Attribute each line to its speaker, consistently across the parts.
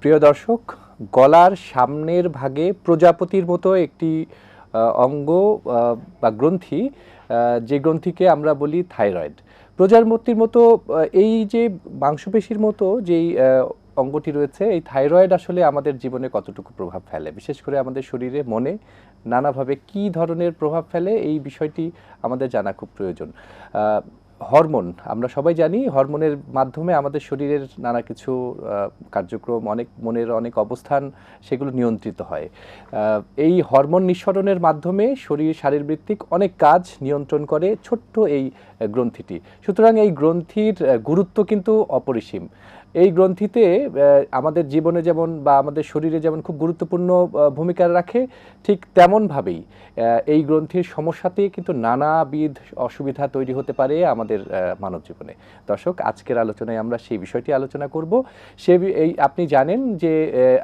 Speaker 1: প্রিয় দর্শক, গলার সামনের ভাগে প্রজাপতির মতো একটি অঙ্গ বা গ্রন্থি, যে গ্রন্থিকে আমরা বলি থাইরয়েড। প্রজাপতির মতো এই যে মাংসপেশির মতো যেই অঙ্গটি রয়েছে, এই থাইরয়েড আসলে আমাদের জীবনে কতটুকু প্রভাব ফেলে, বিশেষ করে আমাদের শরীরে, মনে নানাভাবে কি ধরনের প্রভাব ফেলে, এই বিষয়টি আমাদের জানা খুব প্রয়োজন। হরমোন, আমরা সবাই জানি হরমোনের মাধ্যমে আমাদের শরীরের নানা কিছু কার্যক্রম, মনের অনেক অবস্থান, সেগুলো নিয়ন্ত্রিত হয়। এই হরমোন নিঃসরণের মাধ্যমে শারীরবৃত্তিক অনেক কাজ নিয়ন্ত্রণ করে ছোট্ট এই গ্রন্থিটি। সুতরাং এই গ্রন্থির গুরুত্ব কিন্তু অপরিসীম। এই গ্রন্থিতে আমাদের জীবনে যেমন বা আমাদের শরীরে যেমন খুব গুরুত্বপূর্ণ ভূমিকা রাখে, ঠিক তেমনভাবেই এই গ্রন্থির সমস্যাতে কিন্তু নানাবিধ অসুবিধা তৈরি হতে পারে আমাদের মানব জীবনে। দর্শক, আজকের আলোচনায় আমরা সেই বিষয়টি আলোচনা করব। আপনি জানেন যে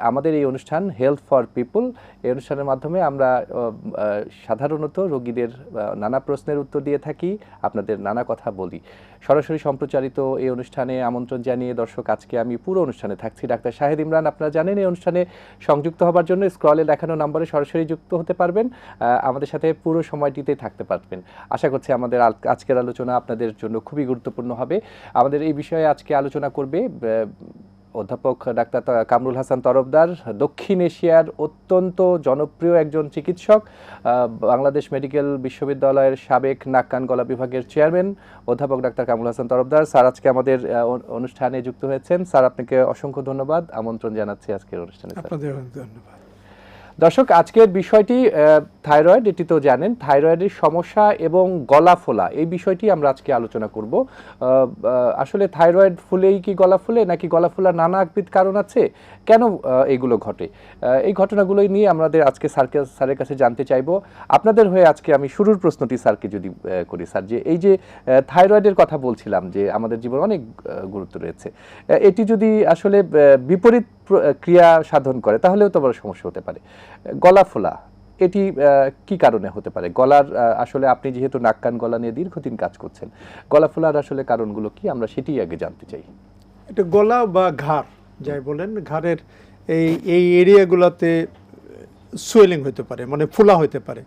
Speaker 1: আমাদের এই অনুষ্ঠান হেলথ ফর পিপল, এই অনুষ্ঠানের মাধ্যমে আমরা সাধারণত রোগীদের নানা প্রশ্নের উত্তর দিয়ে থাকি, আপনাদের নানা কথা বলি। সরাসরি সম্প্রচারিত এই অনুষ্ঠানে আমন্ত্রণ জানিয়ে দর্শক, আজকে আমি পুরো অনুষ্ঠানে থাকছি ডাক্তার শাহেদ ইমরান। আপনারা জানেন এই অনুষ্ঠানে সংযুক্ত হবার জন্য স্ক্রলে দেখানো নম্বরে সরাসরি যুক্ত হতে পারবেন, আমাদের সাথে পুরো সময়টিতে থাকতে পারবেন। আশা করছি আমাদের আজকের আলোচনা আপনাদের জন্য খুবই গুরুত্বপূর্ণ হবে। আমাদের এই বিষয়ে আজকে আলোচনা করবে অধ্যাপক ডাক্তার কামরুল হাসান তরফদার, দক্ষিণ এশিয়ার অত্যন্ত জনপ্রিয় একজন চিকিৎসক, বাংলাদেশ মেডিকেল বিশ্ববিদ্যালয়ের সাবেক নাক কান গলা বিভাগের চেয়ারম্যান অধ্যাপক ডাক্তার কামরুল হাসান তরফদার। স্যার আজকে আমাদের অনুষ্ঠানে যুক্ত হয়েছেন। স্যার, আপনাকে অসংখ্য ধন্যবাদ, আমন্ত্রণ জানাচ্ছি আজকের অনুষ্ঠানে।
Speaker 2: ধন্যবাদ।
Speaker 1: দর্শক, আজকের বিষয়টি থাইরয়েড, এটি তো জানেন, থাইরয়েডের সমস্যা এবং গলা ফোলা, এই বিষয়টি আমরা আজকে আলোচনা করব। আসলে থাইরয়েড ফুলেই কি গলা ফুলে, নাকি গলা ফোলার নানাবিধ কারণ আছে, কেন এইগুলো ঘটে, এই ঘটনাগুলোই নিয়ে আমাদের আজকে স্যারের কাছে জানতে চাইব। আপনাদের হয়ে আজকে আমি শুরুর প্রশ্নটি স্যারকে যদি করি। স্যার, যে এই যে থাইরয়েডের কথা বলছিলাম, যে আমাদের জীবনে অনেক গুরুত্ব রয়েছে, এটি যদি আসলে বিপরীত ক্রিয়া সাধন করে তাহলেও তো বড় সমস্যা হতে পারে। গলা ফোলা এটি কি কারণে হতে পারে? গলার আসলে আপনি যেহেতু নাক কান গলা নিয়ে দীর্ঘদিন কাজ করছেন, গলা ফোলার আসলে কারণগুলো কি, আমরা সেটিই আগে জানতে চাই।
Speaker 2: এটা গলা বা ঘাড় যাই বলেন, ঘাড়ের এই এরিয়াগুলোতে সোয়েলিং হতে পারে, মানে ফোলা হতে পারে।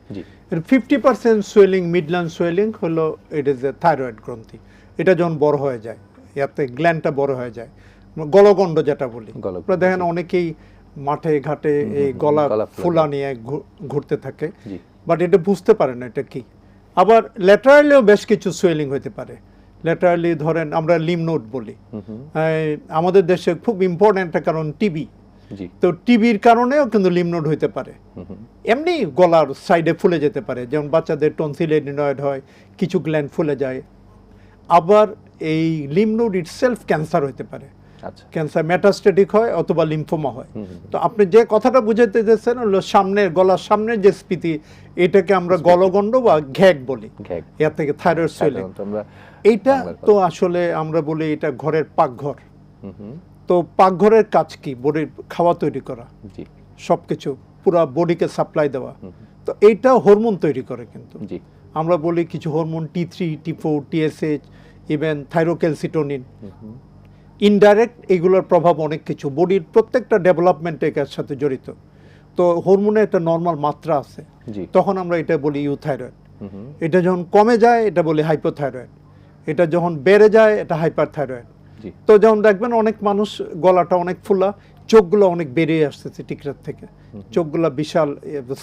Speaker 2: 50% সোয়েলিং, মিডল্যান্ড সোয়েলিং হলো ইট ইজ এ থাইরয়েড গ্রন্থি। এটা যখন বড় হয়ে যায়, ইয়াতে গ্ল্যান্ডটা বড় হয়ে যায়, গলগণ্ড যেটা বলি। দেখেন অনেকেই মাঠে ঘাটে এই গলা ফোলা নিয়ে ঘুরতে থাকে, বাট এটা বুঝতে পারে না এটা কি। আবার ল্যাটারালিও বেশ কিছু সোয়েলিং হতে পারে। ল্যাটারালি ধরেন আমরা লিম্ফ নোড বলি, আমাদের দেশে খুব ইম্পর্টেন্ট একটা কারণ টিবি, তো টিবির কারণেও কিন্তু লিম্ফ নোড হইতে পারে। এমনি গলার সাইডে ফুলে যেতে পারে, যেমন বাচ্চাদের টনসিল এডিনয়েড হয়, কিছু গ্ল্যান্ড ফুলে যায়। আবার এই লিম্ফ নোড ইটসেলফ ক্যান্সার হইতে পারে, ক্যান্সার মেটাস্টেটিক হয় অথবা লিম্ফোমা হয়। তো আপনি যে কথাটা বুঝাইতে যাচ্ছেন হলো সামনের গলার সামনের যে স্ফীতি, এটাকে আমরা গলগণ্ড বা ঘ্যাগ বলি, এর থেকে থাইরয়েড সোয়েলিং। এইটা তো আসলে আমরা বলি এটা ঘরের পাকঘর। তো পাকঘরের কাজ কি? বডির খাওয়া তৈরি করা, সবকিছু পুরা বডিকে সাপ্লাই দেওয়া। তো এইটা হরমোন তৈরি করে, কিন্তু আমরা বলি কিছু hormone T3, T4, TSH, even thyrocalcitonin. Indirect এগুলোর প্রভাব অনেক কিছু, বডির প্রত্যেকটা ডেভেলপমেন্ট এর সাথে জড়িত। তো হরমোনের একটা নর্মাল মাত্রা আছে, তখন আমরা এটা বলি ইউথাইরয়েড। এটা যখন কমে যায় এটা বলি হাইপোথাইরয়েড, এটা যখন বেড়ে যায় এটা হাইপারথাইরয়েড। তো যেমন দেখবেন অনেক মানুষ গলাটা অনেক ফুলা, চোখগুলো অনেক বেরিয়ে আসতেছে টিকরার থেকে, চোখগুলো বিশাল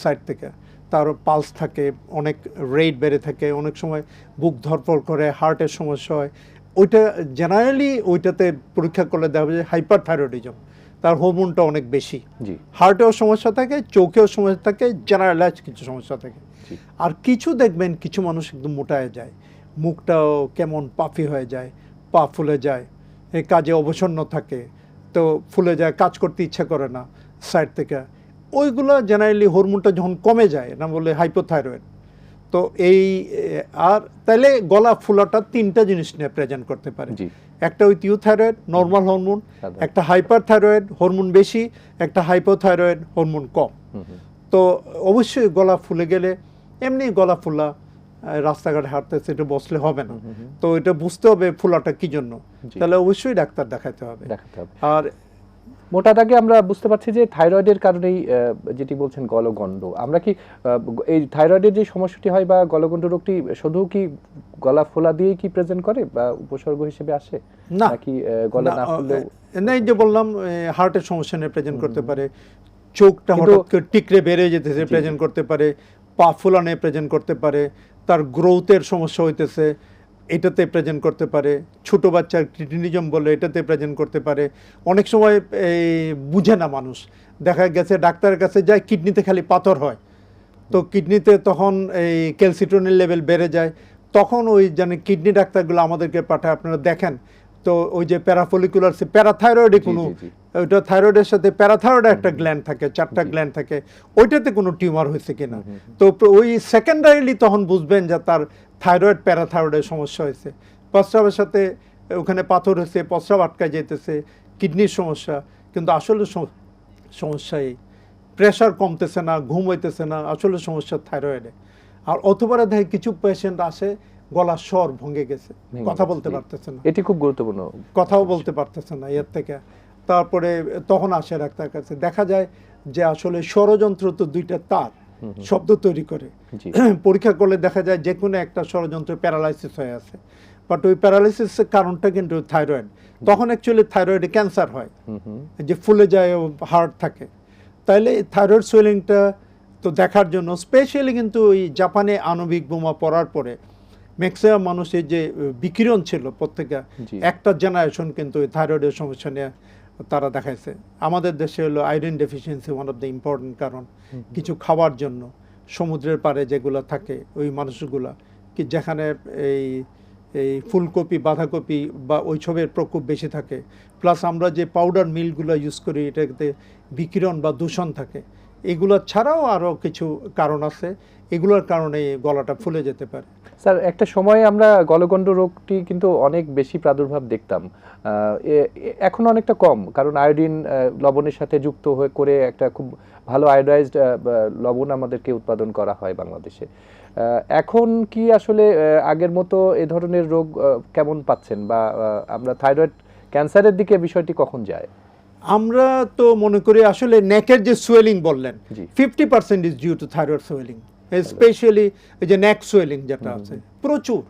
Speaker 2: সাইড থেকে, তার পালস থাকে, অনেক রেট বেড়ে থাকে, অনেক সময় বুক ধরপড় করে, হার্টের সমস্যা হয়। ওইটা জেনারেলি ওইটাতে পরীক্ষা করলে দেখা যায় হাইপারথাইরয়েডিজম, তার হরমোনটা অনেক বেশি। হার্টেও সমস্যা থাকে, চোখেও সমস্যা থাকে, জেনারেলাইজ কিছু সমস্যা থাকে। আর কিছু দেখবেন কিছু মানুষ একদম মোটায় যায়, মুখটাও কেমন পাফি হয়ে যায়, পা ফুলে যায়, এই কাজে অবসন্ন থাকে, তো ফুলে যায়, কাজ করতে ইচ্ছা করে না সাইড থেকে। ওইগুলো জেনারেলি হরমোনটা যখন কমে যায় না বলে হাইপোথাইরয়েড। তো এই আর তাইলে গলা ফুলাটা তিনটা জিনিস নিয়ে প্রেজেন্ট করতে পারে। একটা ওই ইউথাইরয়েড নর্মাল হরমোন, একটা হাইপারথাইরয়েড হরমোন বেশি, একটা হাইপোথাইরয়েড হরমোন কম। তো অবশ্যই গলা ফুলে গেলে, এমনি গলা ফুলা রাস্তাঘাটে হাঁটতেছে, এটা বসলে হবে না। তো এটা বুঝতে হবে ফুলাটা কি জন্য, তাহলে অবশ্যই ডাক্তার দেখাতে হবে। আর
Speaker 1: মোটা দাগে আমরা বুঝতে পারছি যে থাইরয়েডের কারণেই যেটি বলছেন গলগণ্ড, আমরা কি এই থাইরয়েডের যে সমস্যাটি হয় বা গলগণ্ড রোগটি শুধু কি গলা ফোলা দিয়ে কি প্রেজেন্ট করে বা উপসর্গ হিসেবে আসে,
Speaker 2: না
Speaker 1: নাকি গলা না ফুললেও?
Speaker 2: না, এই যে বললাম হার্টের সমস্যা নিয়ে প্রেজেন্ট করতে পারে, চোখটা হঠাৎ করে টিকরে বেড়ে যেতেছে প্রেজেন্ট করতে পারে, পা ফুলানে প্রেজেন্ট করতে পারে, তার গ্রোথের সমস্যা হইতেছে এটাতে প্রেজেন্ট করতে পারে, ছোট বাচ্চার ক্রিটিনিজম বলে এটাতে প্রেজেন্ট করতে পারে। অনেক সময় এই বুঝে না মানুষ, দেখা গেছে ডাক্তারের কাছে যায় কিডনিতে খালি পাথর হয়, তো কিডনিতে তখন এই ক্যালসিট্রনের লেভেল বেড়ে যায়, তখন ওই জানে কিডনি ডাক্তারগুলো আমাদেরকে পাঠায়, আপনারা দেখেন তো ওই যে প্যারাফলিকুলার প্যারাথাইরয়েডে কোনো ওইটা থাইরয়েডের সাথে প্যারাথাইরয়েড একটা গ্ল্যান্ড থাকে, 4টা গ্ল্যান্ড থাকে, ওইটাতে কোনো টিউমার হয়েছে কিনা। তো ওই সেকেন্ডারিলি তখন বুঝবেন যে তার থাইরয়েড প্যারাথাইরয়েডের সমস্যা হয়েছে, প্রস্রাবের সাথে ওখানে পাথর হয়েছে, প্রস্রাব আটকায় যেতেছে, কিডনির সমস্যা, কিন্তু আসলে সমস্যা এই প্রেশার কমতেছে না, ঘুম হইতেছে না, আসলে সমস্যা থাইরয়েডে। আর অথবা দেখে কিছু পেশেন্ট আসে গলার স্বর ভেঙে গেছে, কথা বলতে পারতেছে না,
Speaker 1: এটি খুব গুরুত্বপূর্ণ,
Speaker 2: কথাও বলতে পারতেছে না এর থেকে। তারপরে তখন আসে ডাক্তার কাছে, দেখা যায় যে আসলে ষড়যন্ত্র তো 2টা তার শব্দ তৈরি করে, পরীক্ষা করলে দেখা যায় যে কোনো একটা ষড়যন্ত্র প্যারালাইসিস হয়ে আছে, বাট ওই প্যারালাইসিসের কারণটা কিন্তু থাইরয়েড। তখন অ্যাকচুয়ালি থাইরয়েডে ক্যান্সার হয়, যে ফুলে যায়, হার্ট থাকে। তাইলে থাইরয়েড সোয়েলিংটা তো দেখার জন্য স্পেশালি কিন্তু ওই জাপানে আণবিক বোমা পড়ার পরে ম্যাক্সিমাম মানুষের যে বিকিরণ ছিল প্রত্যেকটা একটা জেনারেশন কিন্তু ওই থাইরয়েডের সমস্যা নিয়ে তারা দেখাইছে। আমাদের দেশে হলো iron deficiency one of the important কারণ, কিছু খাওয়ার জন্য সমুদ্রের পাড়ে যেগুলো থাকে ওই মানুষগুলা কি যেখানে এই এই ফুলকপি বাঁধাকপি বা ওইসবের প্রকোপ বেশি থাকে, প্লাস আমরা যে পাউডার মিলগুলো ইউজ করি এটাতে বিকিরণ বা দূষণ থাকে, এগুলো ছাড়াও আরও কিছু কারণ আছে, এগুলোর কারণে গলাটা ফুলে যেতে পারে।
Speaker 1: স্যার, একটা সময় আমরা গলগণ্ড রোগটি কিন্তু অনেক বেশি প্রাদুর্ভাব দেখতাম, এখন অনেকটা কম, কারণ আয়োডিন লবণের সাথে যুক্ত হয়ে করে একটা খুব ভালো আয়োডাইজড লবণ আমাদেরকে উৎপাদন করা হয় বাংলাদেশে। এখন কি আসলে আগের মতো এ ধরনের রোগ কেমন পাচ্ছেন, বা আমরা থাইরয়েড ক্যান্সারের দিকে বিষয়টি কখন যায়?
Speaker 2: আমরা তো মনে করি আসলে নেকের যে সোয়েলিং বললেন 50% is due to thyroid swelling, specially এই যে নেক সোয়েলিং যেটা আছে প্রচুর।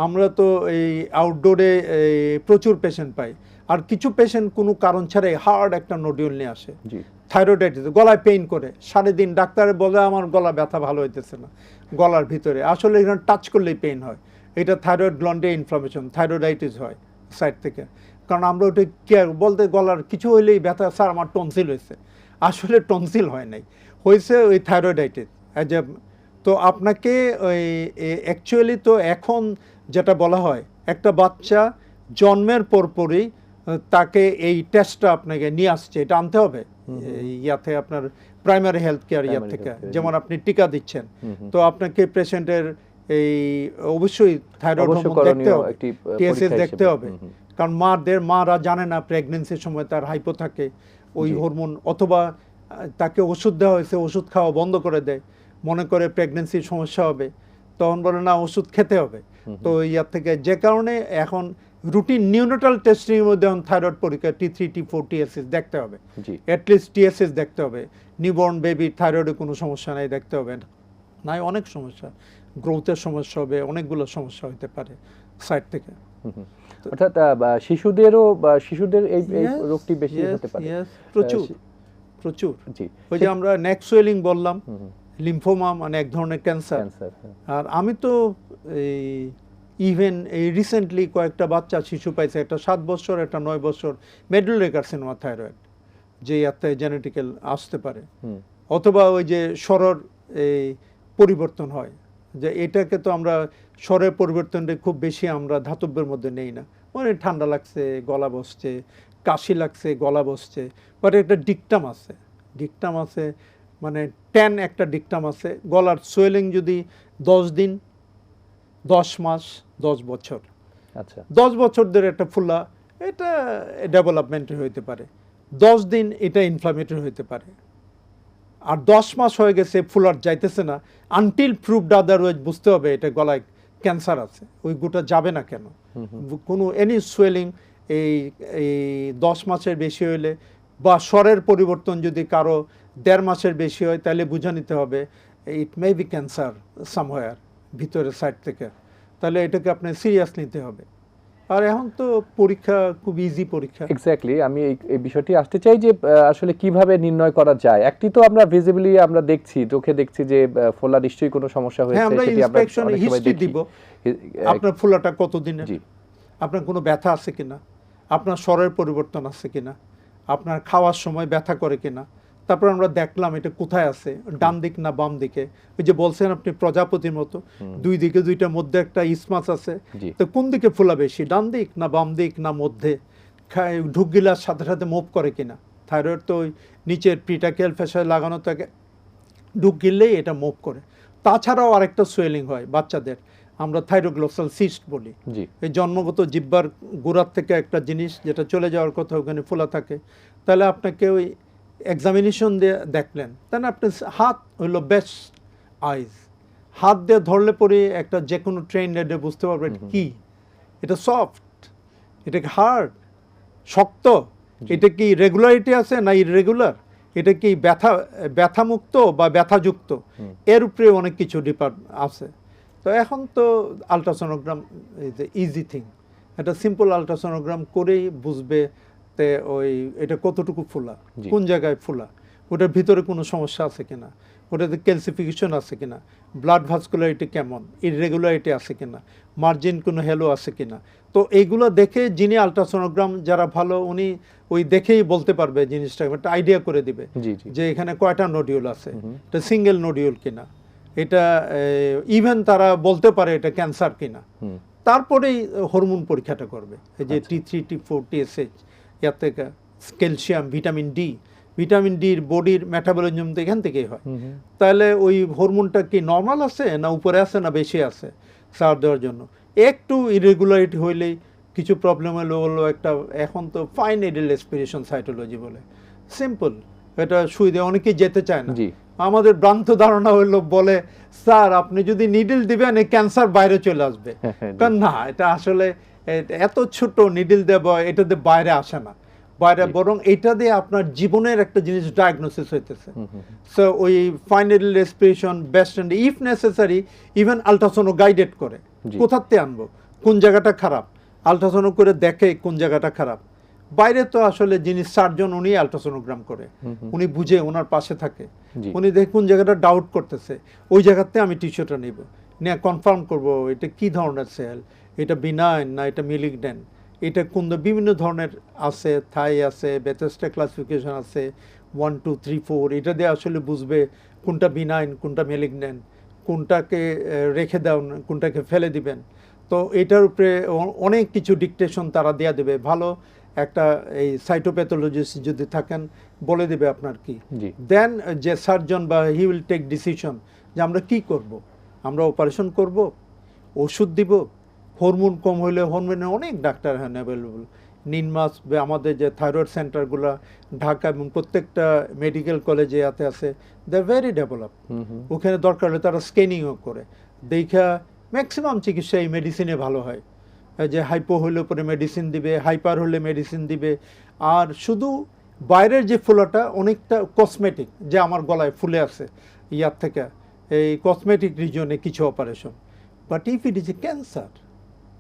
Speaker 2: আমরা তো এই আউটডোরে প্রচুর পেশেন্ট পাই, আর কিছু পেশেন্ট কোনো কারণ ছাড়াই হার্ড একটা নোডিউল নিয়ে আসে, থাইরয়েডাইটিস, গলায় পেইন করে, সারাদিন ডাক্তারে বলে আমার গলা ব্যথা ভালো হইতেছে না, গলার ভিতরে আসলে এখানে টাচ করলেই পেইন হয়, এটা থাইরয়েড গ্ল্যান্ডে ইনফ্লামেশন, থাইরয়েডাইটিস হয় সাইড থেকে। কারণ আমরা ওটা কেয়ার বলতে গলার কিছু হইলেই ব্যথা, স্যার আমার টনসিল হয়েছে, আসলে টনসিল হয় নাই, হয়েছে ওই থাইরয়েডাইটিস। তো আপনাকে ওই অ্যাকচুয়ালি তো এখন যেটা বলা হয়, একটা বাচ্চা জন্মের পরপরই তাকে এই টেস্টটা আপনাকে নিয়ে আসছে, এটা আনতে হবে ইয়াতে আপনার প্রাইমারি হেলথ কেয়ার ইয়ার থেকে, যেমন আপনি টিকা দিচ্ছেন, তো আপনাকে পেশেন্টের এই অবশ্যই থাইরয়েড হরমোন দেখতে হবে, টিএসএস দেখতে হবে, কারণ মারা জানে না প্রেগনেন্সির সময় তার হাইপো থাকে ওই হরমোন, অথবা তাকে ওষুধ দেওয়া হয়েছে, ওষুধ খাওয়া বন্ধ করে দেয়, মনে করে প্রেগনেন্সির সমস্যা হবে, তখন বলে না ওষুধ খেতে হবে। তো ইয়ার থেকে যে কারণে এখন রুটিন নিউনেটাল টেস্টিংয়ের মধ্যে এখন থাইরয়েড পরীক্ষা T3 T4 টিএসএস দেখতে হবে, অ্যাটলিস্ট টিএসএস দেখতে হবে, নিউবর্ন বেবি থাইরয়েডে কোনো সমস্যা নাই দেখতে হবে, নাই অনেক সমস্যা, গ্রোথের সমস্যা হবে, অনেকগুলো সমস্যা হতে পারে সাইড থেকে।
Speaker 1: অর্থাৎ শিশুদের এই রোগটি বেশি হতে পারে,
Speaker 2: প্রচুর। ওই যে আমরা নেক সোয়েলিং বললাম, লিম্ফোমা মানে এক ধরনের ক্যান্সার। আর আমি তো ইভেন এই রিসেন্টলি কয়েকটা বাচ্চা শিশু পাইছে, একটা 7 বছর, একটা 9 বছর, মেডুলারি কার্সিনোমা থাইরয়েড, যে ইয়াতে জেনেটিক্যাল আসতে পারে, অথবা ওই যে স্বরের এই পরিবর্তন হয়, যে এটাকে তো আমরা স্বরের পরিবর্তনটা খুব বেশি আমরা ধাতব্যের মধ্যে নেই না, মানে ঠান্ডা লাগছে গলা বসছে, কাশি লাগছে গলা বসছে, বাট একটা ডিকটাম আছে, মানে 10 একটা ডিকটাম আছে। গলার সোয়েলিং যদি 10 দিন, 10 মাস, 10 বছর, আচ্ছা 10 বছর ধরে একটা ফুলা, এটা ডেভেলপমেন্টের হইতে পারে, 10 দিন এটা ইনফ্লামেটরি হইতে পারে, আর 10 মাস হয়ে গেছে ফুলার যাইতেছে না, আনটিল প্রুভড আদারওয়াইজ বুঝতে হবে এটা গলায় ক্যান্সার আছে, ওই গোটা যাবে না কেন। কোনো এনি সোয়েলিং এই 10 মাসের বেশি হইলে বা স্বরের পরিবর্তন যদি কারো 1.5 মাসের বেশি হয়, তাহলে বুঝে নিতে হবে ইট মে বি ক্যান্সার সামহোয়ার, ভিতরের সাইড থেকে। তাহলে এটাকে আপনি সিরিয়াস নিতে হবে। আর এখন তো পরীক্ষা খুব ইজি পরীক্ষা।
Speaker 1: এক্স্যাক্টলি, আমি এই বিষয়টি আসতে চাই যে আসলে কিভাবে নির্ণয় করা যায়। একটি তো আমরা ভিজিবলি আমরা দেখছি, চোখে দেখছি যে ফোলা নিশ্চয়ই কোনো সমস্যা হয়েছে,
Speaker 2: আমরা
Speaker 1: সেটি আমরা
Speaker 2: ইন্সপেকশন
Speaker 1: অনেক সময়
Speaker 2: হিস্ট্রি
Speaker 1: দেখি।
Speaker 2: দিব, আপনার ফোলাটা কতদিনের,
Speaker 1: জি,
Speaker 2: আপনার কোনো ব্যথা আছে কিনা, আপনার স্বরের পরিবর্তন আছে কিনা, আপনার খাওয়ার সময় ব্যথা করে কিনা। তারপর আমরা দেখলাম এটা কোথায় আছে, ডান দিক না বাম দিকে। ওই যে বলছেন আপনি প্রজাপতির মতো দুই দিকে দুইটার মধ্যে একটা ইসমাস আছে,
Speaker 1: জি।
Speaker 2: তো কোন দিকে ফোলা বেশি, ডান দিক না বাম দিক না মধ্যে, ঢুক গিলার সাথে সাথে মুভ করে কিনা। থাইরয়েড তো ওই নিচের প্রিটাকিয়াল ফ্যাসায় লাগানো থাকে, ঢুক গিললেই এটা মুভ করে। তাছাড়াও আরেকটা সোয়েলিং হয় বাচ্চাদের, আমরা থাইরোগ্লোসাল সিস্ট বলি।
Speaker 1: জি,
Speaker 2: এই জন্মগত জিহ্বার গোড়ার থেকে একটা জিনিস যেটা চলে যাওয়ার কথা ওখানে ফোলা থাকে। তাহলে আপনাকে ওই এক্সামিনেশন দিয়ে দেখলেন, তাহলে আপনি হাত হইলো বেস্ট আইজ, হাত দিয়ে ধরলে পরে একটা যে কোনো ট্রেন রেডে বুঝতে পারবে এটা কি, এটা সফট, এটা কি হার্ড, শক্ত, এটা কি রেগুলারিটি আছে না ইরেগুলার, এটা কি ব্যথামুক্ত বা ব্যথাযুক্ত, এর উপরে অনেক কিছু ডিপার্ট আছে। তো এখন তো ultrasonogram is a easy thing, এটা সিম্পল আলট্রাসোনোগ্রাম করেই বুঝবে তে ওই এটা কতটুকু ফোলা, কোন জায়গায় ফোলা, ওটার ভিতরে কোনো সমস্যা আছে কিনা, ওটাতে ক্যালসিফিকেশন আছে কিনা, ব্লাড ভাস্কুলারিটি কেমন, ইররেগুলারিটি আছে কিনা, মার্জিন কোনো হেলো আছে কিনা। তো এইগুলো দেখে যিনি আলট্রাসোনোগ্রাম যারা ভালো, উনি ওই দেখেই বলতে পারবে জিনিসটা, একটা আইডিয়া করে দিবে যে এখানে কয়টা নোডিউল আছে, এটা সিঙ্গেল নোডিউল কিনা, এটা ইভেন তারা বলতে পারে এটা ক্যান্সার কিনা। তারপরেই হরমোন পরীক্ষাটা করবে, এই যে T3 T4 TSH, এর থেকে ক্যালসিয়াম, ভিটামিন ডির বডির মেটাবলিজম তো এখান থেকেই হয়। তাহলে ওই হরমোনটা কি নর্মাল আছে না উপরে আছে না বেশি আছে সার দেওয়ার জন্য। একটু ইরেগুলারিটি হইলেই কিছু প্রবলেম হলো একটা, এখন তো ফাইন নিডল এসপিরেশন সাইটোলজি বলে, সিম্পল, এটা সুই দিয়ে অনেকেই যেতে চায় না। আমাদের ভ্রান্ত ধারণা হইলো, বলে স্যার আপনি যদি নিডল দিবেন এই ক্যান্সার বাইরে চলে আসবে, কারণ না, এটা আসলে এত ছোট নিডল দেব, এটা দিয়ে বাইরে আসে না, বাইরে বরং এটা দিয়ে আপনার জীবনের একটা জিনিস ডায়াগনোসিস হইতেছে। সো ওই final respiration best and if necessary even ultrasono guided করে, কোথাতে আনবো, কোন জায়গাটা খারাপ, আলট্রাসোনো করে দেখে কোন জায়গাটা খারাপ। বাইরে তো আসলে যিনি সার্জন উনি আলট্রাসোনোগ্রাম করে, উনি বুঝে, ওনার পাশে থাকে, উনি দেখে কোন জায়গাটা ডাউট করতেছে, ওই জায়গাতে আমি টিস্যুটা নিব, নিয়ে কনফার্ম করব এটা কি ধরনের সেল, এটা বিনাইন না এটা মিলিগন্যান্ট, এটা কোন বিভিন্ন ধরনের আছে, থাই আছে, বেথেস্টা ক্লাসিফিকেশন আছে 1 2 3 4, এটা দিয়ে আসলে বুঝবে কোনটা বিনাইন কোনটা মেলিগন্যান্ট, কোনটাকে রেখে দেন কোনটাকে ফেলে দিবেন। তো এটার উপরে অনেক কিছু ডিকটেশন তারা দেয়া দেবে। ভালো একটা এই সাইটোপ্যাথোলজিস্ট যদি থাকেন বলে দেবে আপনার কি, দেন যে সার্জন বা হি উইল টেক ডিসিশন যে আমরা কি করব, আমরা অপারেশন করব, ওষুধ দিব, হরমোন কম হইলে হরমোনের অনেক ডাক্তার হ্যাঁ অ্যাভেলেবল। নিনমাস আমাদের যে থাইরয়েড সেন্টারগুলো ঢাকা এবং প্রত্যেকটা মেডিকেল কলেজে এতে আছে, দে আর ভেরি ডেভেলপ। ওখানে দরকার হলে তারা স্ক্যানিংও করে, দেখা ম্যাক্সিমাম চিকিৎসা এই মেডিসিনে ভালো হয়। যে হাইপো হলে পরে মেডিসিন দিবে, হাইপার হলে মেডিসিন দিবে। আর শুধু বাইরের যে ফোলাটা অনেকটা কসমেটিক, যে আমার গলায় ফুলে আছে ইয়ার থেকে, এই কসমেটিক রিজনে কিছু operation. But if it is a cancer,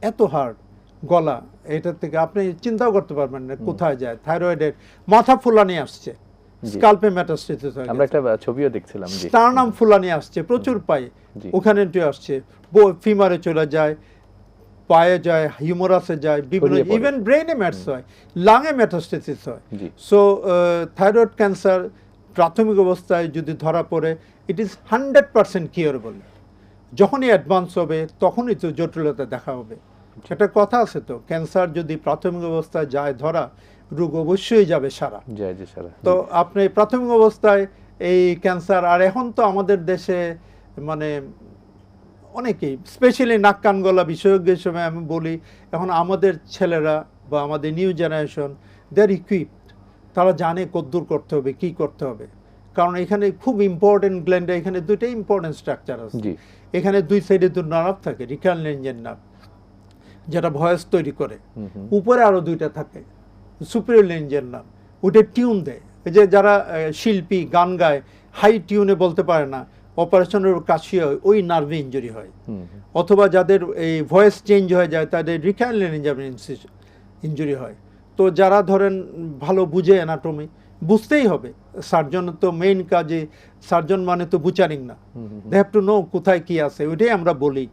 Speaker 2: এত হার্ড গলা, এটার থেকে আপনি চিন্তাও করতে পারবেন না কোথায় যায়। থাইরয়েডের মাথা ফুলানি আসছে, স্কাল্পে মেটাস্টেসিস হয়,
Speaker 1: আমরা একটা ছবিও দেখছিলাম,
Speaker 2: স্টারনাম ফুলানি আসছে প্রচুর পায়ে, ওখানে আসছে, ফিমারে চলে যায়, পায়ে যায়, হিউমারাসে যায়, বিভিন্ন ইভেন ব্রেইনে ম্যাটস হয়, লাঙে মেটাস্টেসিস হয়। সো থাইরয়েড ক্যান্সার প্রাথমিক অবস্থায় যদি ধরা পড়ে, ইট ইজ 100% কিউরেবল। যখনই অ্যাডভান্স হবে তখনই তো জটিলতা দেখা হবে। একটা কথা আছে তো, ক্যান্সার যদি প্রাথমিক অবস্থায় যায় ধরা, রোগ অবশ্যই যাবে সারা। তো আপনি প্রাথমিক অবস্থায় এই ক্যান্সার, আর এখন তো আমাদের দেশে মানে অনেকেই স্পেশালি নাক কান গলা বিশেষজ্ঞের সময় আমি বলি, এখন আমাদের ছেলেরা বা আমাদের new generation they are equipped, তারা জানে কদ্দূর করতে হবে, কি করতে হবে। কারণ এখানে খুব ইম্পর্টেন্ট গ্ল্যান্ডে, এখানে দুইটাই ইম্পর্টেন্ট স্ট্রাকচার আছে। এখানে দুই সাইডে দুটো নার্ভ থাকে, রিকাল লেঞ্জের নার্ভ যেটা ভয়েস তৈরি করে, উপরে আরো দুইটা থাকে, সুপিরিয়র লেঞ্জের নার্ভ, ওটা টিউন দেয়। এই যে যারা শিল্পী গান গায় হাই টিউনে বলতে পারে না, অপারেশনের কাশি হয়, ওই নার্ভে ইঞ্জুরি হয়। অথবা যাদের এই ভয়েস চেঞ্জ হয়ে যায় তাদের রিকাইলেন ইঞ্জুরি হয়। তো যারা ধরেন ভালো বুঝে অ্যানাটমি, বুঝতেই হবে, সার্জনের তো মেইন কাজে, সার্জন মানে তো বুচারিং না, দে হ্যাভ টু নো কোথায় কি আছে। ওইটাই আমরা বলি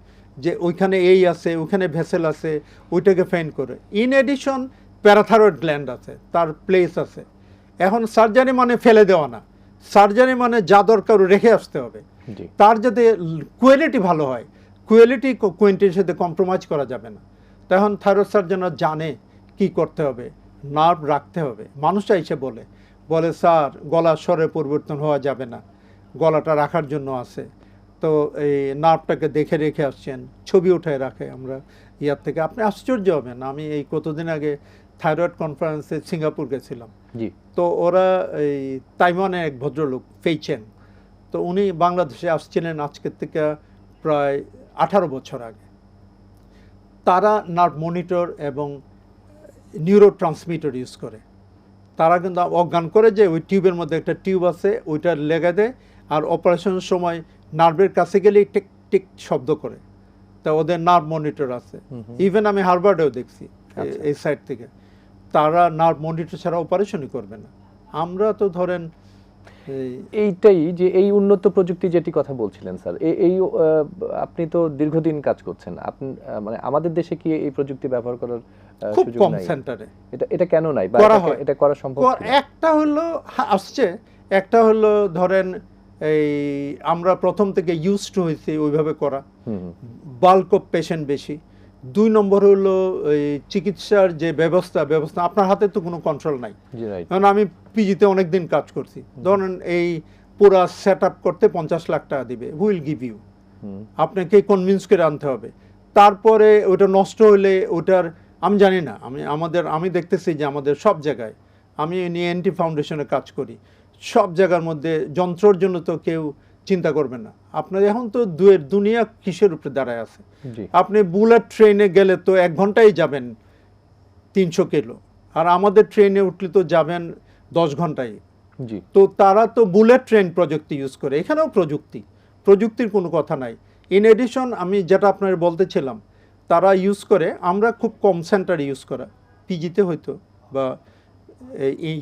Speaker 2: যে ওইখানে এই আছে, ওইখানে ভেসেল আছে, ওইটাকে ফাইন করে। ইন এডিশন প্যারাথাইরয়েড গ্ল্যান্ড আছে, তার প্লেস আছে। এখন সার্জারি মানে ফেলে দেওয়া না, সার্জারি মানে যা দরকার রেখে আসতে হবে। তার যাতে কোয়ালিটি ভালো হয়, কোয়ালিটি কোয়ান্টিটির সাথে কম্প্রোমাইজ করা যাবে না। তখন থাইরয়েড সার্জনরা জানে কি করতে হবে, নার্ভ রাখতে হবে। মানুষটা এসে বলে স্যার গলার স্বরের পরিবর্তন হওয়া যাবে না, গলাটা রাখার জন্য আছে। তো এই নার্ভটাকে দেখে রেখে আসছেন, ছবি উঠায় রাখে আমরা ইয়ার থেকে। আপনি আশ্চর্য হবেন, আমি এই কতদিন আগে থাইরয়েড কনফারেন্সে সিঙ্গাপুর গেছিলাম। তো ওরা এই তাইওয়ানের এক ভদ্রলোক ফেইচেন, তো উনি বাংলাদেশে আসছিলেন আজকের থেকে প্রায় 18 বছর আগে। তারা নার্ভ মনিটর এবং নিউরো ট্রান্সমিটার ইউজ করে। তারা কিন্তু অজ্ঞান করে যে ওই টিউবের মধ্যে একটা টিউব আছে, ওইটা লেগে দেয়, আর অপারেশনের সময় নার্ভের কাছে গেলেই টিক টিক শব্দ করে। তা ওদের নার্ভ মনিটর আছে। ইভেন আমি হার্ভার্ডেও দেখছি এই সাইড থেকে। তারা নার্ভ মনিটর ছাড়া অপারেশনই করবে না। আমরা তো ধরেন
Speaker 1: এইটাই যে এই উন্নত প্রযুক্তি যেটি কথা বলছিলেন স্যার, এই আপনি তো দীর্ঘদিন কাজ করছেন, আপনি মানে আমাদের দেশে কি এই প্রযুক্তি ব্যবহার করার
Speaker 2: খুব
Speaker 1: সুযোগ
Speaker 2: কম
Speaker 1: নাই?
Speaker 2: সেন্টারে
Speaker 1: এটা কেন নাই বা এটা করা সম্ভব?
Speaker 2: একটা হলো আসছে, একটা হলো ধরেন এই আমরা প্রথম থেকে ইউজড হয়েছি ওইভাবে করা, বাল্ক অফ পেশেন্ট বেশি। 2 নম্বর হলো এই চিকিৎসার যে ব্যবস্থা আপনার হাতে তো কোনো কন্ট্রোল নাই। কারণ আমি পিজিতে অনেকদিন কাজ করছি, ধরেন এই পুরা সেট আপ করতে 50 লাখ টাকা দিবে, হুইল গিভ ইউ, আপনাকে কনভিন্স করে আনতে হবে। তারপরে ওটা নষ্ট হলে ওটার আমি জানি না, আমি দেখতেছি যে আমাদের সব জায়গায়, আমি এনটি ফাউন্ডেশনে কাজ করি, সব জায়গার মধ্যে যন্ত্রের জন্য তো কেউ চিন্তা করবে না। আপনার এখন তো দুনিয়া কিসের উপরে দাঁড়ায় আছে। আপনি বুলেট ট্রেনে গেলে তো 1 ঘন্টায় যাবেন 300 কিলো, আর আমাদের ট্রেনে উঠলে তো যাবেন 10 ঘন্টায়। তো তারা তো বুলেট ট্রেন প্রযুক্তি ইউজ করে, এখানেও প্রযুক্তির কোনো কথা নাই। ইন এডিশন আমি যেটা আপনার বলতেছিলাম, তারা ইউজ করে, আমরা খুব কম সেন্টার ইউজ করা, পিজিতে হয়তো বা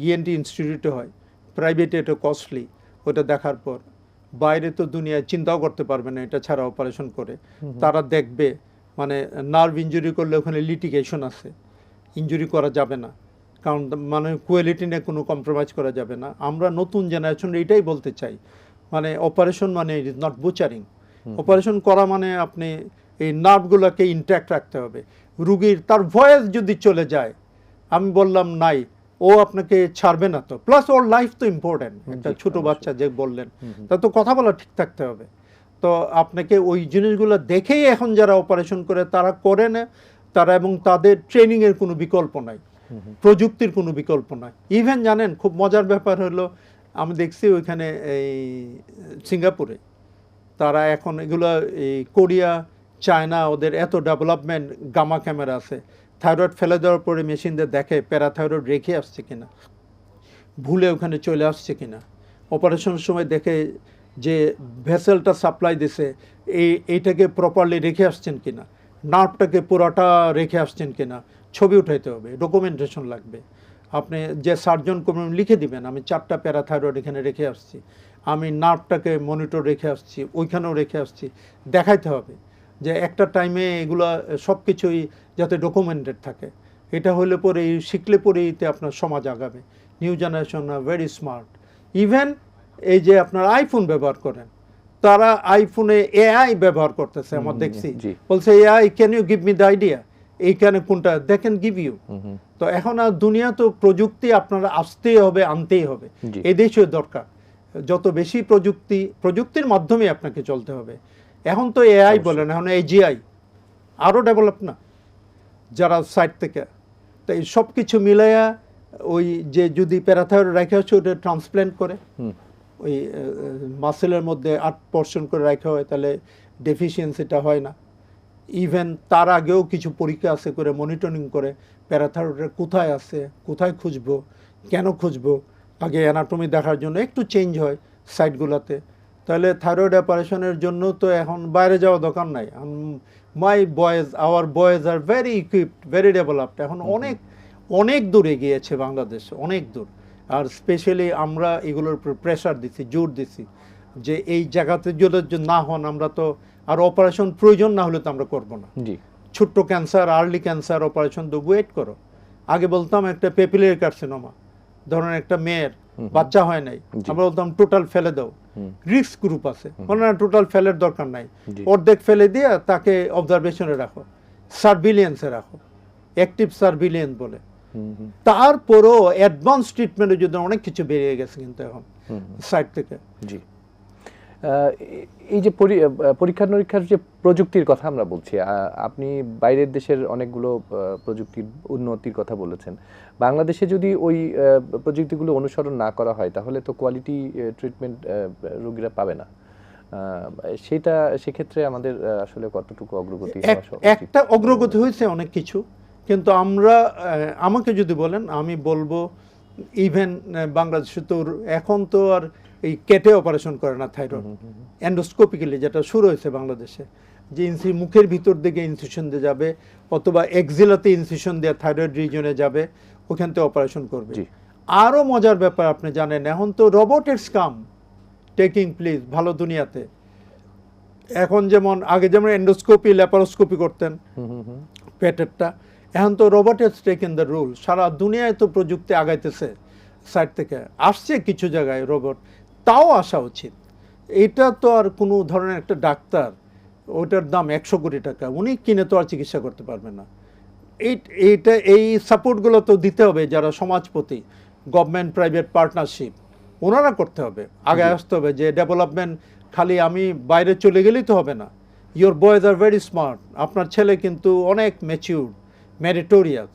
Speaker 2: ইএনটি ইনস্টিটিউটে হয়, প্রাইভেটে এটা কস্টলি। ওটা দেখার পর বাইরে তো দুনিয়ায় চিন্তাও করতে পারবে না এটা ছাড়া অপারেশন করে। তারা দেখবে মানে নার্ভ ইঞ্জুরি করলে ওখানে লিটিগেশন আছে, ইঞ্জুরি করা যাবে না, কারণ মানে কোয়ালিটি নিয়ে কোনো কম্প্রোমাইজ করা যাবে না। আমরা নতুন জেনারেশন এটাই বলতে চাই, মানে অপারেশন মানে ইট ইজ নট বুচারিং। অপারেশন করা মানে আপনি এই নার্ভগুলোকে ইনট্যাক্ট রাখতে হবে। রুগীর তার ভয়েস যদি চলে যায়, আমি বললাম নাই, ও আপনাকে ছাড়বে না তো। প্লাস ওর লাইফ তো ইম্পর্টেন্ট, একটা ছোট বাচ্চা যে বললেন, তা তো কথা বলা ঠিক থাকতে হবে। তো আপনাকে ওই জিনিসগুলো দেখেই এখন যারা অপারেশন করে তারা করে না, তারা এবং তাদের ট্রেনিংয়ের কোনো বিকল্প নাই, প্রযুক্তির কোনো বিকল্প নাই। ইভেন জানেন খুব মজার ব্যাপার হলো, আমি দেখছি ওইখানে এই সিঙ্গাপুরে তারা এখন এগুলো এই কোরিয়া চায়না ওদের এত ডেভেলপমেন্ট, গামা ক্যামেরা আছে, থাইরয়েড ফেলে দেওয়ার পরে মেশিন দিয়ে দেখে প্যারাথাইরয়েড রেখে আসছে কিনা, ভুলে ওখানে চলে আসছে কিনা। অপারেশনের সময় দেখে যে ভেসেলটা সাপ্লাই দিছে এইটাকে প্রপারলি রেখে আসছেন কিনা, নার্ভটাকে পুরোটা রেখে আসছেন কিনা, ছবি উঠাইতে হবে, ডকুমেন্টেশন লাগবে। আপনি যে সার্জন করবেন লিখে দিবেন, আমি 4টা প্যারাথাইরয়েড এখানে রেখে আসছি, আমি নার্ভটাকে মনিটর রেখে আসছি, ওইখানেও রেখে আসছি, দেখাইতে হবে যে একটা টাইমে এগুলো সব কিছুই যাতে ডকুমেন্টেড থাকে। এটা হলে পরে শিখলে পরেইতে আপনার সমাজ আগাবে। New generation very smart. Even এই যে আপনার আইফোন ব্যবহার করেন, তারা আইফোনে এআই ব্যবহার করতেছে, আমরা দেখছি, বলছে AI can you give me the idea, এইখানে কোনটা দে ক্যান গিভ ইউ। তো এখন আর দুনিয়া তো প্রযুক্তি আপনারা আসতেই হবে, আনতেই হবে, এই দেশেও দরকার। যত বেশি প্রযুক্তির মাধ্যমে আপনাকে চলতে হবে। এখন তো এআই বলেন, এখন এজিআই আরও ডেভেলপ না যারা সাইড থেকে। তো এই সব কিছু মিলাইয়া ওই যে যদি প্যারাথাইরয়েড রাখা হচ্ছে ওটা ট্রান্সপ্ল্যান্ট করে ওই মাসেলের মধ্যে 8% করে রাখা হয়, তাহলে ডেফিসিয়েন্সিটা হয় না। ইভেন তার আগেও কিছু পরীক্ষা আছে করে মনিটরিং করে প্যারাথাইরয়েডের কোথায় আছে, কোথায় খুঁজবো, কেন খুঁজবো? আগে অ্যানাটমি দেখার জন্য একটু চেঞ্জ হয় সাইটগুলোতে। তাহলে থাইরয়েড অপারেশনের জন্য তো এখন বাইরে যাওয়া দরকার নাই। Our boys are very equipped, very developed. এখন অনেক অনেক দূর এগিয়েছে বাংলাদেশ, অনেক দূর। আর স্পেশালি আমরা এগুলোর উপর প্রেশার দিছি, জোর দিছি যে এই জায়গাতে যদি না হন আমরা তো আর অপারেশন প্রয়োজন না হলে তো আমরা করবো না।
Speaker 1: জি
Speaker 2: ছোট্ট ক্যান্সার, আর্লি ক্যান্সার অপারেশন তো ওয়েট করো। আগে বলতাম একটা পেপিলারি কার্সিনোমা, ধরুন একটা মেয়ের বাচ্চা হয় নাই, আমরা বলতাম টোটাল ফেলে দাও, রিস্ক গ্রুপ আছে, বলে না টোটাল ফেলের দরকার নাই, অর্ধেক ফেলে দিয়ে তাকে অবজারভেশনে রাখো, সার্ভিলিয়েন্সে রাখো, অ্যাক্টিভ সার্ভিলিয়েন্স বলে। তারপরও অ্যাডভান্স ট্রিটমেন্টের জন্য অনেক কিছু বেরিয়ে গেছে কিন্তু এখন সাইড থেকে।
Speaker 1: জি এই যে পরীক্ষা নিরীক্ষার যে প্রযুক্তির কথা আমরা বলছি, আপনি বাইরের দেশের অনেকগুলো প্রযুক্তির উন্নতির কথা বলেছেন। বাংলাদেশে যদি ওই প্রযুক্তিগুলো অনুসরণ না করা হয় তাহলে তো কোয়ালিটি ট্রিটমেন্ট রোগীরা পাবে না। সেটা সেক্ষেত্রে আমাদের আসলে কতটুকু অগ্রগতি
Speaker 2: একটা অগ্রগতি হয়েছে অনেক কিছু, কিন্তু আমরা আমাকে যদি বলেন আমি বলবো ইভেন বাংলাদেশে তো এখন তো আর এই কেটে অপারেশন করে না থাইরয়েড, এন্ডোস্কোপিক্যালি যেটা শুরু হয়েছে বাংলাদেশে, যে মুখের ভিতর দিকে ইনসিশন দিয়ে যাবে অথবা এক্সিলাতে ইনসিশন দিয়ে থাইরয়েড রিজনে যাবে, ওখান থেকে অপারেশন করবে। আরও মজার ব্যাপার আপনি জানেন, এখন তো রোবটের কাম টেকিং প্লেস ভালো দুনিয়াতে। এখন যেমন আগে যেমন এন্ডোস্কোপি ল্যাপারোস্কোপি করতেন পেটেরটা, এখন তো রোবটের টেকেন দ্য রুল। সারা দুনিয়ায় তো প্রযুক্তি আগাইতেছে, সাইড থেকে আসছে কিছু জায়গায় রোবট, তাও আসা উচিত। এটা তো আর কোনো ধরনের একটা ডাক্তার, ওটার দাম 100 কোটি টাকা, উনি কিনে তো আর চিকিৎসা করতে পারবে না। এই সাপোর্টগুলো তো দিতে হবে যারা সমাজপতি, গভর্নমেন্ট প্রাইভেট পার্টনারশিপ, ওনারা করতে হবে, আগে আসতে হবে। যে ডেভেলপমেন্ট খালি আমি বাইরে চলে গেলেই তো হবে না। Your boys are very smart, আপনার ছেলে কিন্তু অনেক ম্যাচিউর, মেরিটোরিয়াস,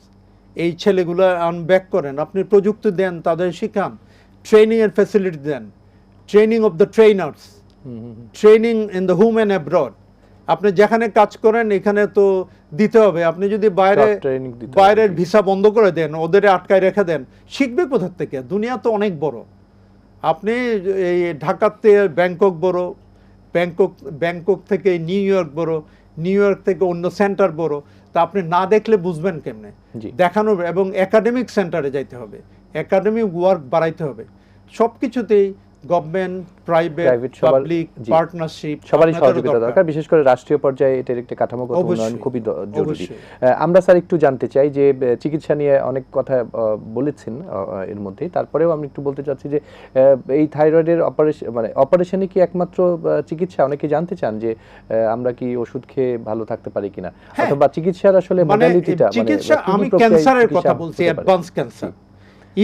Speaker 2: এই ছেলেগুলো আনব্যাক করেন, আপনি প্রযুক্তি দেন, তাদের শিখান, ট্রেনিংয়ের ফ্যাসিলিটি দেন, training of the trainers, training in the home and abroad. আপনি যেখানে কাজ করেন এখানে তো দিতে হবে। আপনি যদি বাইরের ভিসা বন্ধ করে দেন, ওদের আটকায় রেখে দেন, শিখবে কোথার থেকে? দুনিয়া তো অনেক বড়। আপনি এই ঢাকাতে ব্যাংকক বড়, ব্যাংকক থেকে নিউ ইয়র্ক বড়, নিউ ইয়র্ক থেকে অন্য সেন্টার বড়, তা আপনি না দেখলে বুঝবেন কেমনে? দেখানো এবং একাডেমিক সেন্টারে যাইতে হবে, একাডেমিক ওয়ার্ক বাড়াইতে হবে। সব কিছুতেই গভর্নমেন্ট, প্রাইভেট, পাবলিক পার্টনারশিপ
Speaker 1: সবারই সহযোগিতা দরকার, বিশেষ করে রাষ্ট্রীয় পর্যায়ে এটার একটা কাঠামোগত উন্নয়ন খুবই জরুরি। আমরা স্যার একটু জানতে চাই যে চিকিৎসা নিয়ে অনেক কথা বলেছেন এর মধ্যে, তারপরেও আমি একটু বলতে চাচ্ছি যে এই থাইরয়েডের অপারেশনে কি একমাত্র চিকিৎসা? অনেকে জানতে চান যে আমরা কি ওষুধ খেয়ে ভালো থাকতে পারি কিনা, অথবা চিকিৎসার আসলে মডালিটিটা।
Speaker 2: চিকিৎসা আমি ক্যান্সারের কথা বলছি, advance cancer,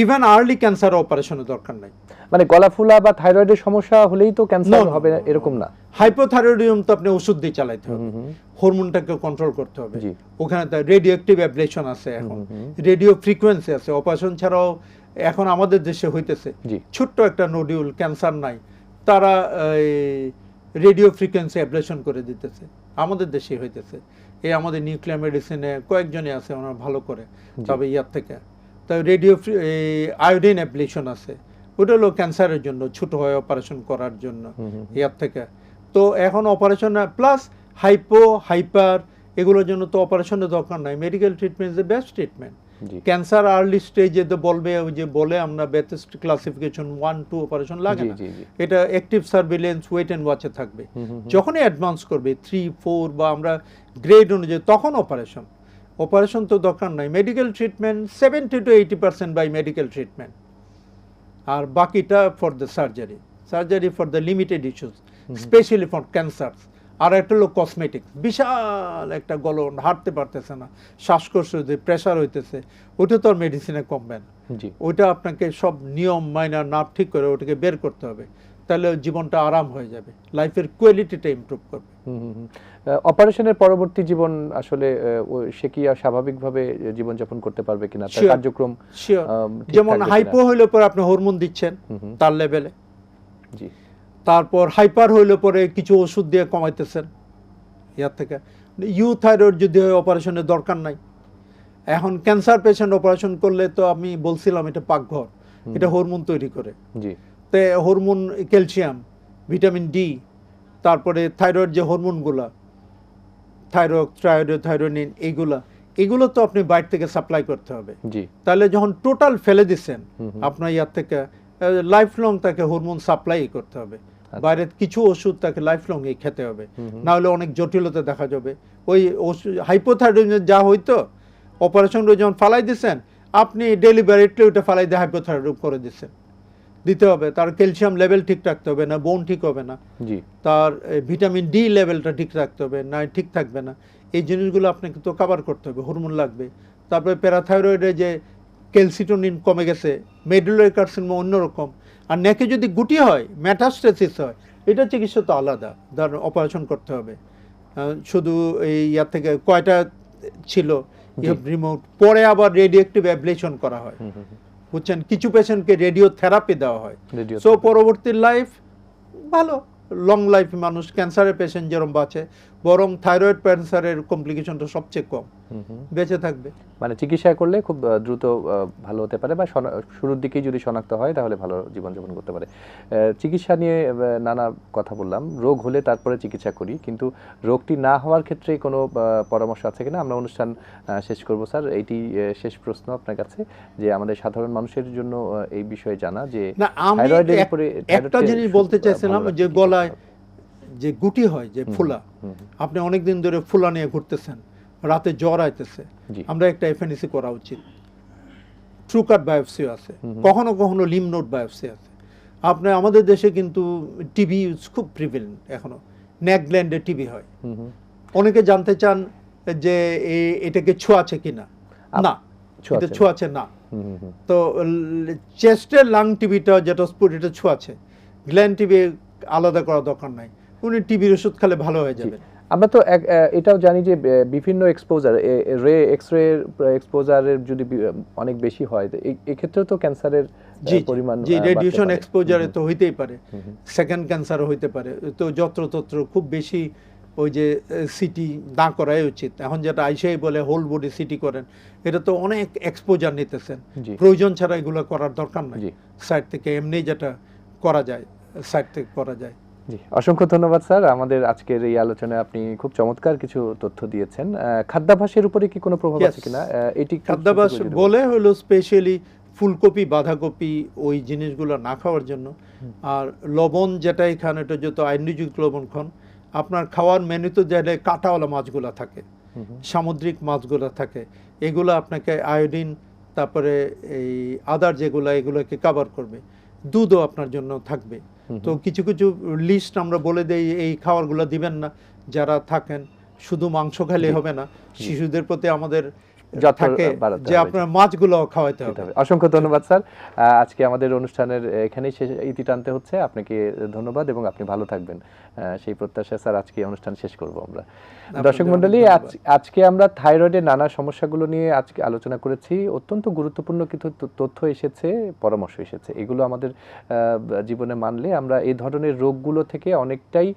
Speaker 2: even early cancer অপারেশনের দরকার নাই।
Speaker 1: মানে গলা ফুলা বা থাইরয়েডের সমস্যা হলেই তো ক্যান্সার হবে এরকম না।
Speaker 2: হাইপোথাইরয়েডিজম তো আপনি ওষুধ দিয়ে চালাইতে হবে, হরমোনটাকে কন্ট্রোল করতে হবে। ওখানে তো রেডিও অ্যাক্টিভ অ্যাবলেশন আছে, এখন রেডিও ফ্রিকোয়েন্সি আছে। অপারেশন ছাড়াও এখন আমাদের দেশে হইতেছে, ছোট্ট একটা নোডিউল, ক্যান্সার নাই, তারা রেডিও ফ্রিকোয়েন্সি অ্যাবলেশন করে দিতেছে, আমাদের দেশে হইতেছে। এই আমাদের নিউক্লিয়ার মেডিসিনে কয়েকজনই আছে ওনারা ভালো করে, তবে ইয়ার থেকে। তাই রেডিও আয়োডিন অ্যাবলেশন আছে, ওটা হলো ক্যান্সারের জন্য, ছোট হয়ে অপারেশন করার জন্য ইয়ার থেকে। তো এখন অপারেশন প্লাস হাইপার এগুলোর জন্য তো অপারেশনের দরকার নাই। Medical treatment is the best treatment. Cancer early স্টেজে তো বলবে, ওই যে বলে আমরা বেথেস্ট ক্লাসিফিকেশন 1-2 অপারেশন লাগে না, এটা অ্যাক্টিভ সার্ভিলেন্স, ওয়েট অ্যান্ড ওয়াচে থাকবে। যখনই অ্যাডভান্স করবে 3-4 বা আমরা গ্রেড অনুযায়ী, তখন অপারেশন তো দরকার নাই। Medical treatment 70 to 80% by medical treatment, আর বাকিটা for the surgery for the limited issues, specially for cancer. আর একটা হলো কসমেটিক্স, বিশাল একটা গলন, হাঁটতে পারতেছে না, শ্বাসকষ্টে প্রেশার হইতেছে, ওটা তো আর মেডিসিনে কমবে না। ওইটা আপনাকে সব নিয়ম মাইনার নাপ ঠিক করে ওটাকে বের করতে হবে, তাহলে জীবনটা আরাম হয়ে যাবে, লাইফের কোয়ালিটিটা ইমপ্রুভ করবে।
Speaker 1: অপারেশনের পরবর্তী জীবন আসলে সে কি আর স্বাভাবিকভাবে জীবনযাপন করতে পারবে কিনা, তার কার্যক্রম?
Speaker 2: যেমন হাইপো হইলে পরে আপনি হরমোন দিচ্ছেন তার লেভেলে, তারপর হাইপার হইলে পরে কিছু ওষুধ দিয়ে কমাইতেছেন ইয়ার থেকে। ইউথাইরয়েড যদি হয় অপারেশনের দরকার নাই। এখন ক্যান্সার পেশেন্ট অপারেশন করলে তো আমি বলছিলাম এটা পাকঘর, এটা হরমোন তৈরি করে।
Speaker 1: জি
Speaker 2: তে হরমোন, ক্যালসিয়াম, ভিটামিন ডি, তারপরে থাইরয়েড যে হরমোনগুলা, থাইরোনিন, এগুলো তো আপনি বাইরে থেকে সাপ্লাই করতে হবে।
Speaker 1: জি
Speaker 2: তাহলে যখন টোটাল ফেলে দিচ্ছেন আপনার ইয়ার থেকে, লাইফ লং তাকে হরমোন সাপ্লাই করতে হবে। বাইরের কিছু ওষুধ তাকে লাইফ লং খেতে হবে, না হলে অনেক জটিলতা দেখা যাবে। ওই হাইপোথাইরয়েডিজম যা হইতো, অপারেশন যখন ফালাই দিচ্ছেন, আপনি ডেলিভারিটলি ওটা ফালাই দিয়ে হাইপোথাইরয়েড করে দিতে হবে। তার ক্যালসিয়াম লেভেল ঠিক রাখতে হবে, না বোন ঠিক হবে না।
Speaker 1: জি
Speaker 2: তার ভিটামিন ডি লেভেলটা ঠিক রাখতে হবে, না ঠিক থাকবে না। এই জিনিসগুলো আপনাকে তো কভার করতে হবে, হরমোন লাগবে। তারপরে প্যারাথাইরয়েডে যে ক্যালসিটোনিন কমে গেছে, মেডুলারি কার্সিনোমা অন্যরকম। আর নেকে যদি গুটি হয়, মেটাস্টেসিস হয়, এটা চিকিৎসা তো আলাদা, তার অপারেশন করতে হবে। শুধু এই ইয়ার থেকে কয়টা ছিল রিমোট, পরে আবার রেডিওঅ্যাক্টিভ অ্যাবলেশন করা হয়, বুঝছেন। কিছু পেশেন্টকে রেডিও থেরাপি দেওয়া হয়। সো পরবর্তী লাইফ ভালো, লং লাইফ। মানুষ ক্যান্সারের পেশেন্ট যেরকম বাঁচে, বরং থাইরয়েড ক্যান্সারের কমপ্লিকেশনটা সবচেয়ে কম, বেঁচে থাকবে।
Speaker 1: মানে চিকিৎসা করলে খুব দ্রুত ভালো হতে পারে, বা শুরুর দিকেই যদি শনাক্ত হয় তাহলে ভালো জীবনযাপন করতে পারে। চিকিৎসা নিয়ে নানা কথা বললাম, রোগ হলে তারপরে চিকিৎসা করি, কিন্তু রোগটি না হওয়ার ক্ষেত্রে কোনো পরামর্শ আছে কিনা? আমরা অনুষ্ঠান শেষ করব স্যার। এইটি শেষ প্রশ্ন আপনার কাছে, যে আমাদের সাধারণ মানুষের জন্য এই বিষয়ে জানা, যে
Speaker 2: না, আমি একটা জিনিস বলতে চাইছিলাম, যে গলায় যে গুটি হয়, যে ফুলা, আপনি অনেকদিন ধরে ফুলা নিয়ে ঘুরতেছেন, রাতে জ্বর আইতেছে, আমরা একটা এফএনসি করা উচিত। ট্রুকাট বায়োপসি আছে, কখনো কখনো লিম্ফ নোড বায়োপসি আছে। আপনি আমাদের দেশে কিন্তু টিবি খুব প্রিভেলেন্ট এখনো, নেক গ্ল্যান্ডে টিবি হয়। অনেকে জানতে চান যে এটাকে ছোঁয়াছে কিনা। না, এটা ছোঁয়াছে না। তো চেস্টের লাং টিবিটা যেটা এটা ছোঁয়াছে, গ্ল্যান্ড টিবি আলাদা করা দরকার নাই, উনি টিবির ওষুধ খেলে ভালো হয়ে যাবে।
Speaker 1: আমরা তো এটাও জানি যে বিভিন্ন এক্সপোজার, এক্সরে এক্সপোজারের যদি অনেক বেশি হয়, এই ক্ষেত্রে তো ক্যান্সারের পরিমাণ,
Speaker 2: জি রেডিয়েশন এক্সপোজারে তো হইতেই পারে, সেকেন্ড ক্যান্সারও হইতে পারে। তো যত্রতত্র খুব বেশি ওই যে সিটি না করাই উচিত। এখন যেটা আইসিআই বলে হোল বডি সিটি করেন, এটা তো অনেক এক্সপোজার নিতেছেন, প্রয়োজন ছাড়া এগুলো করার দরকার নাই। সাইড থেকে এমনি যেটা করা যায়, সাইড থেকে করা যায়।
Speaker 1: জি, অসংখ্য ধন্যবাদ স্যার। আমাদের আজকের এই আলোচনায় আপনি খুব চমৎকার কিছু তথ্য দিয়েছেন। খাদ্যাভ্যাসের উপরে কি কোনো প্রভাব আছে কিনা? এটি
Speaker 2: খাদ্যাভ্যাস বলে হলো স্পেশালি ফুলকপি, বাঁধাকপি, ওই জিনিসগুলো না খাওয়ার জন্য। আর লবণ যেটা এখানে, এটা যত আয়নযুক্ত লবণ খান। আপনার খাওয়ার মেনুতে যেটা কাঁটাওয়ালা মাছগুলো থাকে, সামুদ্রিক মাছগুলো থাকে, এগুলো আপনাকে আয়োডিন, তারপরে এই আদার যেগুলো, এগুলোকে কভার করবে। দুধও আপনার জন্য থাকবে। তো কিছু কিছু লিস্ট আমরা বলে দেই, এই খাবারগুলো দিবেন না। যারা থাকেন শুধু মাংস খেলে হবে না, শিশুদের প্রতি আমাদের থাকে যে আপনার মাছগুলো খাওয়াইতে হবে।
Speaker 1: অসংখ্য ধন্যবাদ স্যার। আজকে আমাদের অনুষ্ঠানের এখানেই ইতি টানতে হচ্ছে। আপনাকে ধন্যবাদ এবং আপনি ভালো থাকবেন, সেই প্রত্যাশা স্যার আজকে অনুষ্ঠান শেষ করব আমরা। দর্শক মণ্ডলী, আজকে আমরা থাইরয়েডের নানা সমস্যাগুলো নিয়ে আজকে আলোচনা করেছি। অত্যন্ত গুরুত্বপূর্ণ কিছু তথ্য এসেছে, পরামর্শ এসেছে। এগুলো আমাদের জীবনে মানলে আমরা এই ধরনের রোগগুলো থেকে অনেকটাই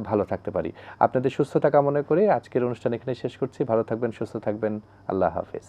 Speaker 1: ভালো থাকতে পারি। আপনাদের সুস্থতা কামনা করে আজকের অনুষ্ঠান এখানে শেষ করছি। ভালো থাকবেন, সুস্থ থাকবেন। আল্লাহ হাফেজ।